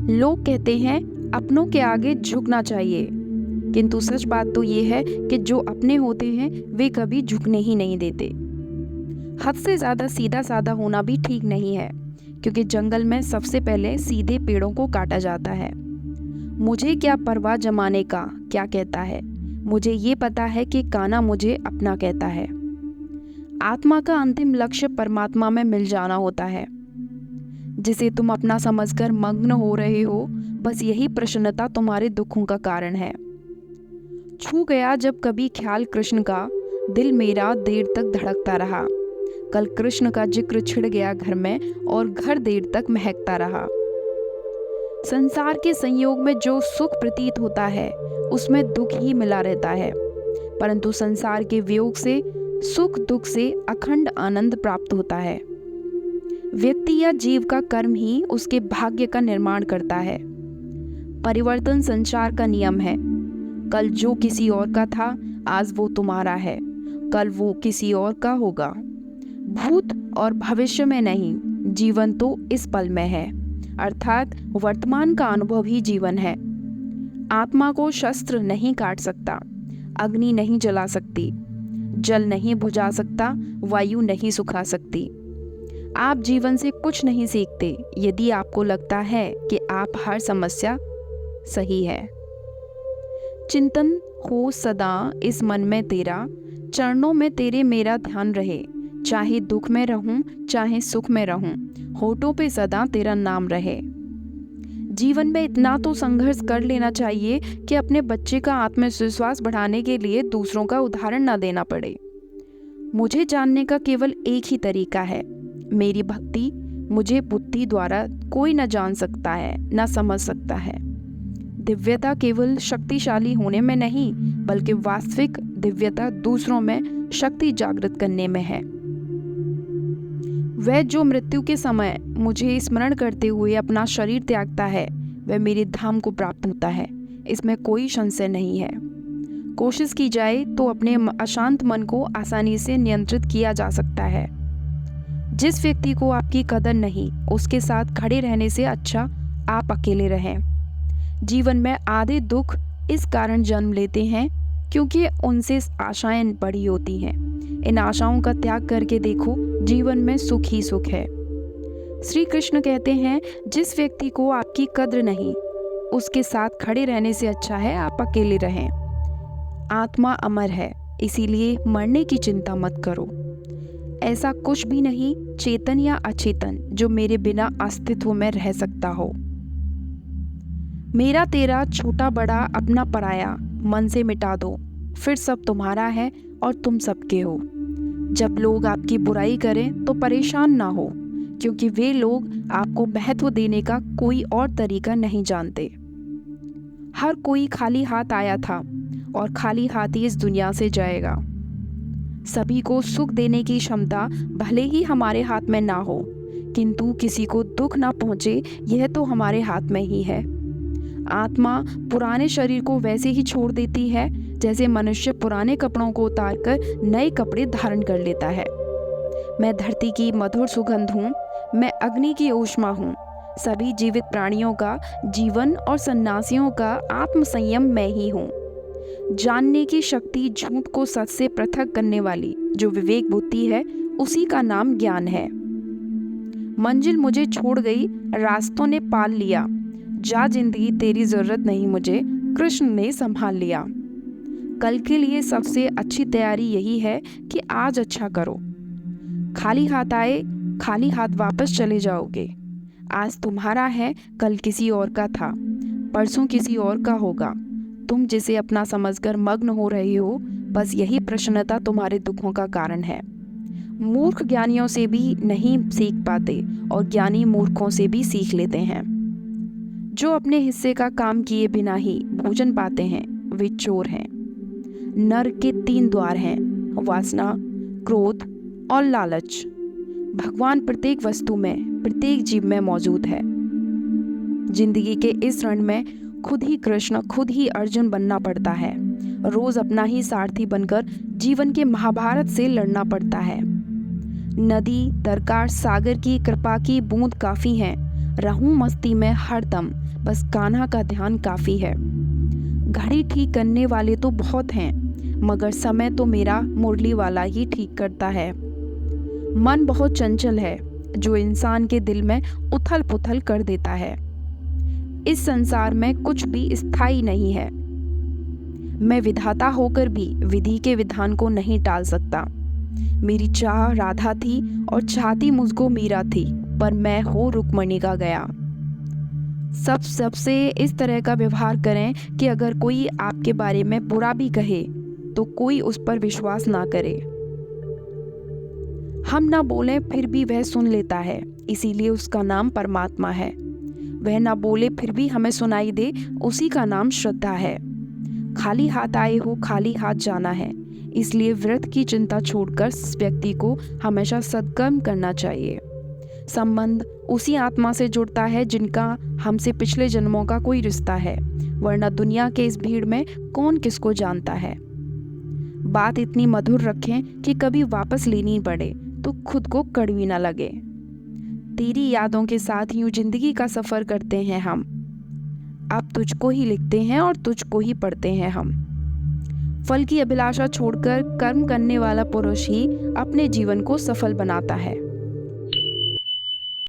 लोग कहते हैं अपनों के आगे झुकना चाहिए, किंतु सच बात तो ये है कि जो अपने होते हैं वे कभी झुकने ही नहीं देते। हद से ज़्यादा सीधा साधा होना भी ठीक नहीं है, क्योंकि जंगल में सबसे पहले सीधे पेड़ों को काटा जाता है। मुझे क्या परवाह जमाने का क्या कहता है, मुझे ये पता है कि काना मुझे अपना कहता है। आत्मा का अंतिम लक्ष्य परमात्मा में मिल जाना होता है, जिसे तुम अपना समझकर मग्न हो रहे हो। बस यही प्रसन्नता तुम्हारे दुखों का कारण है। छू गया जब कभी ख्याल कृष्ण का, दिल मेरा देर तक धड़कता रहा। कल कृष्ण का जिक्र छिड़ गया घर में, और घर देर तक महकता रहा। संसार के संयोग में जो सुख प्रतीत होता है उसमें दुख ही मिला रहता है, परंतु संसार के वियोग से सुख दुख से अखंड आनंद प्राप्त होता है। व्यक्ति या जीव का कर्म ही उसके भाग्य का निर्माण करता है। परिवर्तन संसार का नियम है। कल जो किसी और का था आज वो तुम्हारा है, कल वो किसी और का होगा। भूत और भविष्य में नहीं, जीवन तो इस पल में है, अर्थात वर्तमान का अनुभव ही जीवन है। आत्मा को शस्त्र नहीं काट सकता, अग्नि नहीं जला सकती, जल नहीं बुझा सकता, वायु नहीं सुखा सकती। आप जीवन से कुछ नहीं सीखते यदि आपको लगता है कि आप हर समस्या सही है। चिंतन हो सदा इस मन में तेरा, चरणों में तेरे मेरा ध्यान रहे। चाहे दुख में रहूं चाहे सुख में रहूं, होठों पे सदा तेरा नाम रहे। जीवन में इतना तो संघर्ष कर लेना चाहिए कि अपने बच्चे का आत्मविश्वास बढ़ाने के लिए दूसरों का उदाहरण न देना पड़े। मुझे जानने का केवल एक ही तरीका है, मेरी भक्ति। मुझे बुद्धि द्वारा कोई न जान सकता है, न समझ सकता है। दिव्यता केवल शक्तिशाली होने में नहीं, बल्कि वास्तविक दिव्यता दूसरों में शक्ति जागृत करने में है। वह जो मृत्यु के समय मुझे स्मरण करते हुए अपना शरीर त्यागता है, वह मेरे धाम को प्राप्त होता है, इसमें कोई संशय नहीं है। कोशिश की जाए तो अपने अशांत मन को आसानी से नियंत्रित किया जा सकता है। जिस व्यक्ति को आपकी कदर नहीं, उसके साथ खड़े रहने से अच्छा आप अकेले रहें। जीवन में आधे दुख इस कारण जन्म लेते हैं क्योंकि उनसे आशाएं बड़ी होती हैं। इन आशाओं का त्याग करके देखो, जीवन में सुख ही सुख है। श्री कृष्ण कहते हैं, जिस व्यक्ति को आपकी कद्र नहीं, उसके साथ खड़े रहने से अच्छा है आप अकेले रहें। आत्मा अमर है, इसीलिए मरने की चिंता मत करो। ऐसा कुछ भी नहीं, चेतन या अचेतन, जो मेरे बिना अस्तित्व में रह सकता हो। मेरा तेरा छोटा बड़ा अपना पराया मन से मिटा दो, फिर सब तुम्हारा है और तुम सबके हो। जब लोग आपकी बुराई करें तो परेशान ना हो, क्योंकि वे लोग आपको महत्व देने का कोई और तरीका नहीं जानते। हर कोई खाली हाथ आया था और खाली हाथ ही इस दुनिया से जाएगा। सभी को सुख देने की क्षमता भले ही हमारे हाथ में ना हो, किंतु किसी को दुख ना पहुंचे यह तो हमारे हाथ में ही है। आत्मा पुराने शरीर को वैसे ही छोड़ देती है जैसे मनुष्य पुराने कपड़ों को उतारकर नए कपड़े धारण कर लेता है। मैं धरती की मधुर सुगंध हूँ, मैं अग्नि की ऊष्मा हूँ। सभी जीवित प्राणियों का जीवन और सन्यासियों का आत्म संयम मैं ही हूँ। जानने की शक्ति झूठ को सच से पृथक करने वाली जो विवेक बुद्धि है, उसी का नाम ज्ञान है। मंजिल मुझे छोड़ गई, रास्तों ने पाल लिया, जा जिंदगी तेरी जरूरत नहीं मुझे, कृष्ण ने संभाल लिया। कल के लिए सबसे अच्छी तैयारी यही है कि आज अच्छा करो। खाली हाथ आए, खाली हाथ वापस चले जाओगे। आज तुम्हारा है, कल किसी और का था, परसों किसी और का होगा। तुम जिसे अपना समझकर मग्न हो रहे हो, बस यही प्रसन्नता तुम्हारे दुखों का कारण है। मूर्ख ज्ञानियों से भी नहीं सीख पाते और ज्ञानी मूर्खों से भी सीख लेते हैं। जो अपने हिस्से का काम किए बिना ही भोजन पाते हैं वे चोर हैं। नरक के 3 द्वार हैं, वासना, क्रोध और लालच। भगवान प्रत्येक वस्तु में, प्रत्येक जीव में मौजूद है। जिंदगी के इस रण में खुद ही कृष्ण, खुद ही अर्जुन बनना पड़ता है। रोज अपना ही सारथी बनकर जीवन के महाभारत से लड़ना पड़ता है। नदी, दरकार, सागर की कृपा की बूंद काफी हैं। रहूं मस्ती में हरदम, बस कान्हा का ध्यान काफ़ी है। घड़ी ठीक करने वाले तो बहुत हैं, मगर समय तो मेरा मुरली वाला ही ठीक करता है। मन बहुत चंचल है, जो इंसान के दिल में उथल पुथल कर देता है। इस संसार में कुछ भी स्थायी नहीं है। मैं विधाता होकर भी विधि के विधान को नहीं टाल सकता। मेरी चाह राधा थी और चाहती मुझको मीरा थी, पर मैं हो रुक्मणी का गया। सबसे इस तरह का व्यवहार करें कि अगर कोई आपके बारे में बुरा भी कहे तो कोई उस पर विश्वास ना करे। हम ना बोलें फिर भी वह सुन लेता है, इसीलिए उसका नाम परमात्मा है। वह ना बोले फिर भी हमें सुनाई दे, उसी का नाम श्रद्धा है। खाली हाथ आए हो खाली हाथ जाना है, इसलिए व्रत की चिंता छोड़कर व्यक्ति को हमेशा सत्कर्म करना चाहिए। संबंध उसी आत्मा से जुड़ता है जिनका हमसे पिछले जन्मों का कोई रिश्ता है, वरना दुनिया के इस भीड़ में कौन किसको जानता है। बात इतनी मधुर रखें कि कभी वापस लेनी पड़े तो खुद को कड़वी ना लगे। तेरी यादों के साथ यूं जिंदगी का सफ़र करते हैं हम। अब तुझको ही लिखते हैं और तुझको ही पढ़ते हैं हम। फल की अभिलाषा छोड़कर कर्म करने वाला पुरुष ही अपने जीवन को सफल बनाता है।